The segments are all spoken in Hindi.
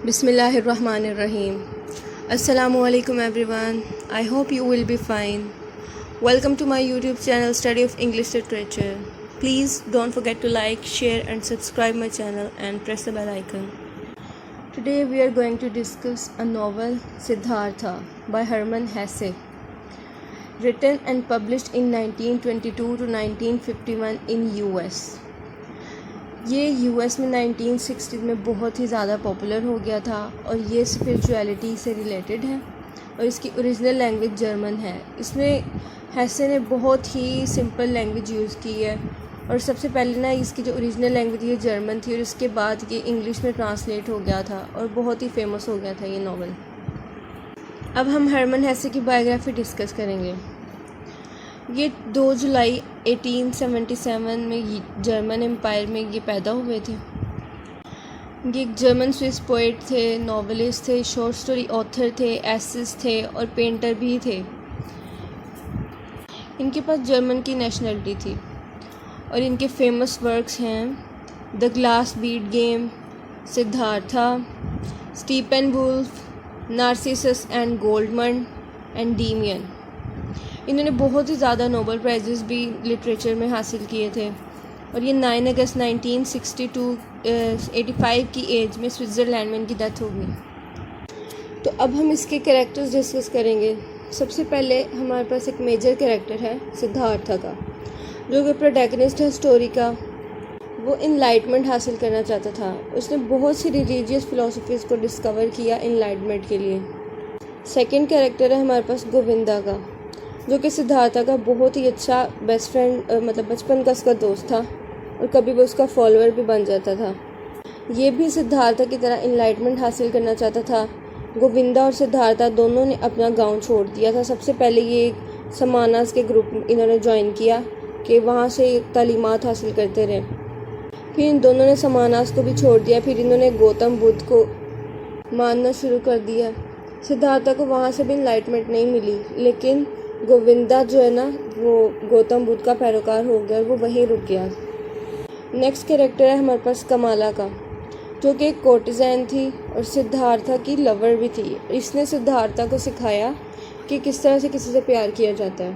Bismillahirrahmanirrahim. Assalamu alaikum everyone. I hope you will be fine. Welcome to my YouTube channel Study of English Literature. Please don't forget to like, share and subscribe my channel and press the bell icon. Today we are going to discuss a novel Siddhartha by Hermann Hesse, written and published in 1922 to 1951 in US. ये यूएस में 1960 में बहुत ही ज़्यादा पॉपुलर हो गया था और ये स्पिरिचुअलिटी से रिलेटेड है और इसकी ओरिजिनल लैंग्वेज जर्मन है। इसमें हेसे ने बहुत ही सिंपल लैंग्वेज यूज़ की है और सबसे पहले ना इसकी जो ओरिजिनल लैंग्वेज ये जर्मन थी और इसके बाद ये इंग्लिश में ट्रांसलेट हो गया था और बहुत ही फेमस हो गया था ये नावल। अब हम हरमन हेसे की बायोग्राफी डिस्कस करेंगे। ये 2 जुलाई 1877 में जर्मन एम्पायर में ये पैदा हुए थे। ये एक जर्मन स्विस पोइट थे, नॉवेलिस्ट थे, शॉर्ट स्टोरी ऑथर थे, एसेस थे और पेंटर भी थे। इनके पास जर्मन की नेशनलिटी थी और इनके फेमस वर्क्स हैं the glass bead game, Siddhartha, Steppenwolf, Narcissus and Goldmund and Demian. इन्होंने बहुत ही ज़्यादा नोबेल प्राइजेस भी लिटरेचर में हासिल किए थे और ये 9 अगस्त 1985 की एज में स्विट्ज़रलैंड में इनकी डेथ हो गई। तो अब हम इसके कैरेक्टर्स डिस्कस करेंगे। सबसे पहले हमारे पास एक मेजर कैरेक्टर है सिद्धार्था का, जो कि प्रोटैगनिस्ट है स्टोरी का। वो इनलाइटमेंट हासिल करना चाहता था। उसने बहुत सी रिलीजियस फ़िलासफ़ीज़ को डिस्कवर किया इनलाइटमेंट के लिए। सेकंड कैरेक्टर है हमारे पास गोविंदा का, जो कि सिद्धार्था का बहुत ही अच्छा बेस्ट फ्रेंड मतलब बचपन का उसका दोस्त था और कभी वो उसका फॉलोअर भी बन जाता था। ये भी सिद्धार्था की तरह इनलाइटमेंट हासिल करना चाहता था। गोविंदा और सिद्धार्था दोनों ने अपना गांव छोड़ दिया था। सबसे पहले ये समानास के ग्रुप इन्होंने ज्वाइन किया कि वहाँ से तालीमात हासिल करते रहे। फिर इन दोनों ने समानास को भी छोड़ दिया। फिर इन्होंने गौतम बुद्ध को मानना शुरू कर दिया। सिद्धार्था को वहाँ से भी इनलाइटमेंट नहीं मिली, लेकिन गोविंदा जो है ना वो गौतम बुद्ध का पैरोकार हो गया और वो वहीं रुक गया। नेक्स्ट कैरेक्टर है हमारे पास कमाला का, जो कि एक कोर्टिज़न थी और सिद्धार्था की लवर भी थी। इसने सिद्धार्था को सिखाया कि किस तरह से किसी से प्यार किया जाता है।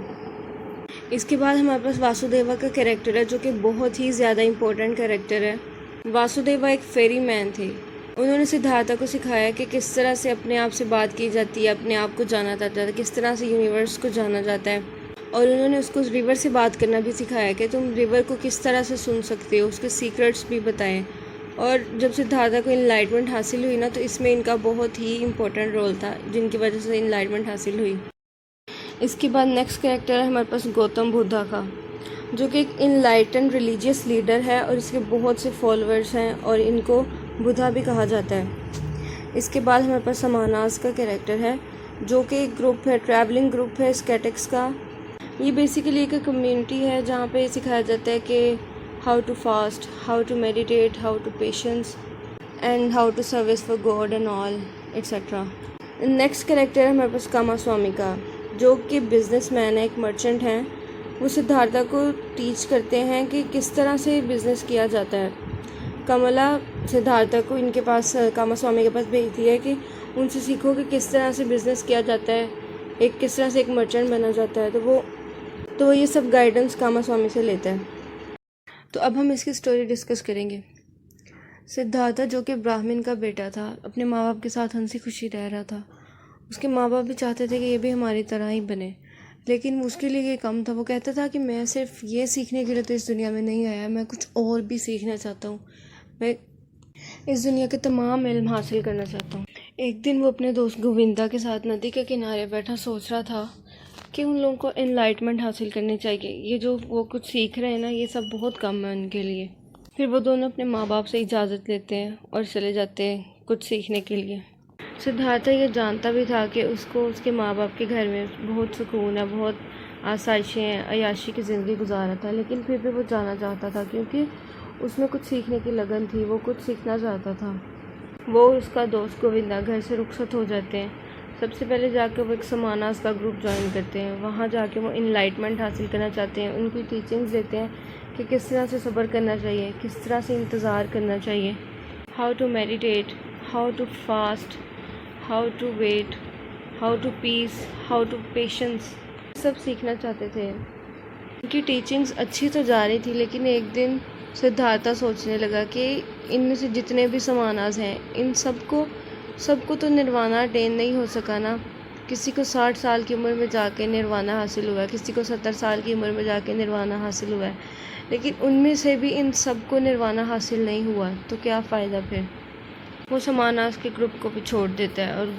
इसके बाद हमारे पास वासुदेवा का कैरेक्टर है, जो कि बहुत ही ज़्यादा इम्पोर्टेंट कैरेक्टर है। वासुदेवा एक फेरी मैन थे। उन्होंने सिद्धार्था को सिखाया कि किस तरह से अपने आप से बात की जाती है, अपने आप को जाना जाता है, किस तरह से यूनिवर्स को जाना जाता है। और उन्होंने उसको रिवर से बात करना भी सिखाया कि तुम रिवर को किस तरह से सुन सकते हो, उसके सीक्रेट्स भी बताएं। और जब सिद्धार्था को इनलाइटमेंट हासिल हुई ना, तो इसमें इनका बहुत ही इम्पोर्टेंट रोल था, जिनकी वजह से इनलाइटमेंट हासिल हुई। इसके बाद नेक्स्ट कैरेक्टर है हमारे पास गौतम बुद्धा का, जो कि एक इनलाइटन रिलीजियस लीडर है और इसके बहुत से फॉलोअर्स हैं और इनको बुद्धा भी कहा जाता है। इसके बाद हमारे पास समानास का कैरेक्टर है, जो कि एक ग्रुप है, ट्रैवलिंग ग्रुप है स्केटिक्स का। ये बेसिकली एक कम्युनिटी है जहाँ पे सिखाया जाता है कि how to fast, how to meditate, how to patience and how to service for God and all etcetera. Next character है हमारे पास कामास्वामी का, जो कि बिजनेसमैन है, एक मर्चेंट हैं। वो सिद्धार्था को टीच करते हैं कि किस तरह से बिज़नेस किया जाता है। कमला सिद्धार्था को इनके पास कामास्वामी के पास भेजती है कि उनसे सीखो कि किस तरह से बिज़नेस किया जाता है, एक किस तरह से एक मर्चेंट बना जाता है। तो वो ये सब गाइडेंस कामास्वामी से लेता है। तो अब हम इसकी स्टोरी डिस्कस करेंगे। सिद्धार्था, जो कि ब्राह्मण का बेटा था, अपने माँ बाप के साथ हंसी खुशी रह रहा था। उसके माँ बाप भी चाहते थे कि ये भी हमारी तरह ही बने, लेकिन उसके लिए ये कम था। वो कहता था कि मैं सिर्फ ये सीखने के लिए तो इस दुनिया में नहीं आया, मैं कुछ और भी सीखना चाहता हूँ, मैं इस दुनिया के तमाम इल्म हासिल करना चाहता हूँ। एक दिन वो अपने दोस्त गोविंदा के साथ नदी के किनारे बैठा सोच रहा था कि उन लोगों को इनलाइटमेंट हासिल करनी चाहिए। ये जो वो कुछ सीख रहे हैं ना, ये सब बहुत कम है उनके लिए। फिर वो दोनों अपने माँ बाप से इजाज़त लेते हैं और चले जाते हैं कुछ सीखने के लिए। सिद्धार्था ये जानता भी था कि उसको उसके माँ बाप के घर में बहुत सुकून है, बहुत आसाइशें हैं, अय्याशी की ज़िंदगी गुजारा था, लेकिन फिर भी वो जाना चाहता था क्योंकि उसमें कुछ सीखने की लगन थी, वो कुछ सीखना चाहता था। वो और उसका दोस्त गोविंदा घर से रुखसत हो जाते हैं। सबसे पहले जाकर वो एक समानास का ग्रुप ज्वाइन करते हैं। वहाँ जाके वो इनलाइटमेंट हासिल करना चाहते हैं। उनकी टीचिंग्स देते हैं कि किस तरह से सब्र करना चाहिए, किस तरह से इंतज़ार करना चाहिए, how to meditate, how to fast, how to wait, how to peace, how to patience, सब सीखना चाहते थे। उनकी टीचिंग्स अच्छी तो जा रही थी, लेकिन एक दिन सिद्धार्था सोचने लगा कि इनमें से जितने भी समानास हैं, इन सबको तो निर्वाणा अटेन नहीं हो सका ना। किसी को 60 साल की उम्र में जाके निर्वाणा हासिल हुआ है, किसी को 70 साल की उम्र में जाके निर्वाणा हासिल हुआ है, लेकिन उनमें से भी इन सबको निर्वाणा हासिल नहीं हुआ, तो क्या फ़ायदा फिर। वो समानास के ग्रुप को भी छोड़ देता है और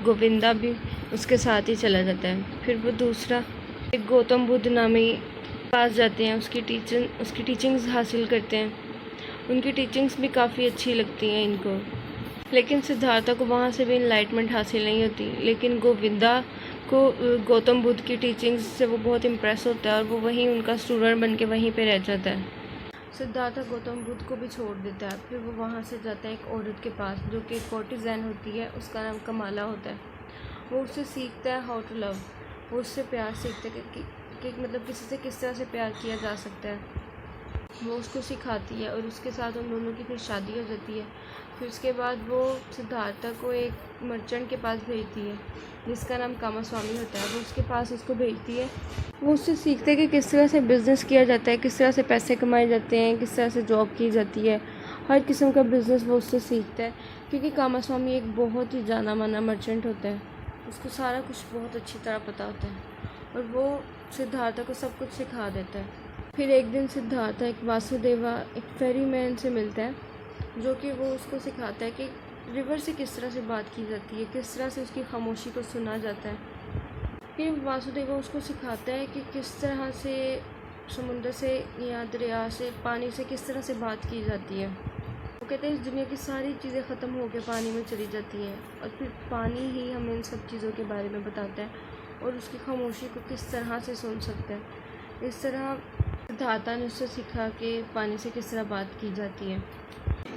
गोविंदा भी उसके साथ ही चला जाता है। फिर वो दूसरा एक गौतम बुद्ध नामी पास जाते हैं, उसकी टीचिंग्स हासिल करते हैं। उनकी टीचिंग्स भी काफ़ी अच्छी लगती हैं इनको, लेकिन सिद्धार्था को वहाँ से भी इनलाइटमेंट हासिल नहीं होती। लेकिन गोविंदा को गौतम बुद्ध की टीचिंग्स से वो बहुत इम्प्रेस होता है और वो वहीं उनका स्टूडेंट बन के वहीं पे रह जाता है। सिद्धार्था गौतम बुद्ध को भी छोड़ देता है। फिर वो वहाँ से जाता है एक औरत के पास, जो कि कोर्टिज़न होती है, उसका नाम कमाला होता है। वो उससे सीखता है हाउ टू लव, वो उससे प्यार सीखता है कि मतलब किसी से किस तरह से प्यार किया जा सकता है। वो उसको सिखाती है और उसके साथ उन दोनों की फिर शादी हो जाती है। फिर उसके बाद वो सिद्धार्था को एक मर्चेंट के पास भेजती है, जिसका नाम कामास्वामी होता है। वो उसके पास उसको भेजती है। वो उससे सीखते हैं कि किस तरह से बिज़नेस किया जाता है, किस तरह से पैसे कमाए जाते हैं, किस तरह से जॉब की जाती है। हर किस्म का बिज़नेस वो उससे सीखता है, क्योंकि कामास्वामी एक बहुत ही जाना माना मर्चेंट होता है। उसको सारा कुछ बहुत अच्छी तरह पता होता है और वो सिद्धार्था को सब कुछ सिखा देता है। फिर एक दिन सिद्धार्था एक वासुदेवा एक फेरीमैन से मिलता है, जो कि वो उसको सिखाता है कि रिवर से किस तरह से बात की जाती है, किस तरह से उसकी खामोशी को सुना जाता है। फिर वासुदेवा उसको सिखाता है कि किस तरह से समुद्र से या दरिया से, पानी से किस तरह से बात की जाती है। वो कहते हैं इस दुनिया की सारी चीज़ें ख़त्म होकर पानी में चली जाती हैं और फिर पानी ही हमें इन सब चीज़ों के बारे में बताता है और उसकी खामोशी को किस तरह से सुन सकते हैं। इस तरह सिद्धार्था ने उससे सीखा कि पानी से किस तरह बात की जाती है।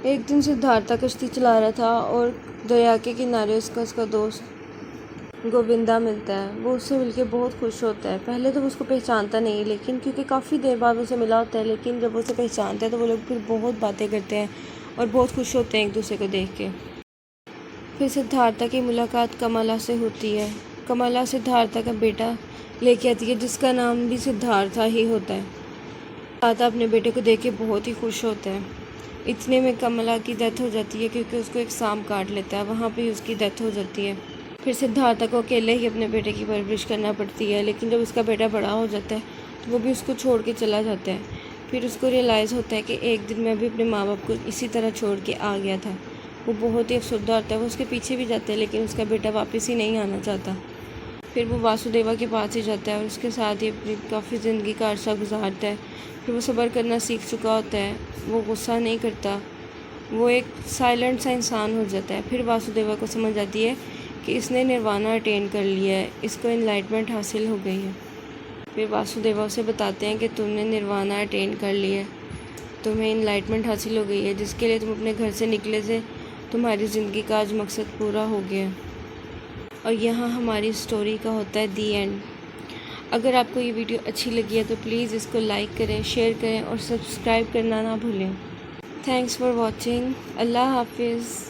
एक दिन सिद्धार्था कश्ती चला रहा था और दरिया के किनारे उसका दोस्त गोविंदा मिलता है। वो उससे मिलके बहुत खुश होता है। पहले तो वो उसको पहचानता नहीं, लेकिन क्योंकि काफ़ी देर बाद उसे मिला होता है, लेकिन जब उसे पहचानता है तो वो लोग फिर बहुत बातें करते हैं और बहुत खुश होते हैं एक दूसरे को देख के। फिर सिद्धार्था की मुलाकात कमला से होती है। कमला सिद्धार्था का बेटा लेके आती है, जिसका नाम भी सिद्धार्था ही होता है। सिद्धार्था अपने बेटे को देख के बहुत ही खुश होता है। इतने में कमला की डेथ हो जाती है, क्योंकि उसको एक सांप काट लेता है। वहाँ पे उसकी डेथ हो जाती है। फिर सिद्धार्था को अकेले ही अपने बेटे की परवरिश करना पड़ती है, लेकिन जब उसका बेटा बड़ा हो जाता है तो वो भी उसको छोड़ के चला जाता है। फिर उसको रियलाइज़ होता है कि एक दिन मैं भी अपने माँ बाप को इसी तरह छोड़ के आ गया था। वो बहुत ही अफसरदा होता है। वो उसके पीछे भी जाता है, लेकिन उसका बेटा वापस ही नहीं आना चाहता। फिर वो वासुदेवा के पास ही जाता है और उसके साथ ही अपनी काफ़ी ज़िंदगी का अरसा गुजारता है। फिर वो सब्र करना सीख चुका होता है, वो गुस्सा नहीं करता, वो एक साइलेंट सा इंसान हो जाता है। फिर वासुदेवा को समझ आती है कि इसने निर्वाणा अटेन कर लिया है, इसको एनलाइटमेंट हासिल हो गई है। फिर वासुदेवा उसे बताते हैं कि तुमने निर्वाणा अटेन कर लिया है, तुम्हें एनलाइटमेंट हासिल हो गई है, जिसके लिए तुम अपने घर से निकले थे, तुम्हारी ज़िंदगी का आज मकसद पूरा हो गया। और यहाँ हमारी स्टोरी का होता है दी एंड। अगर आपको ये वीडियो अच्छी लगी है तो प्लीज़ इसको लाइक करें, शेयर करें और सब्सक्राइब करना ना भूलें। Thanks for watching. अल्लाह हाफिज़।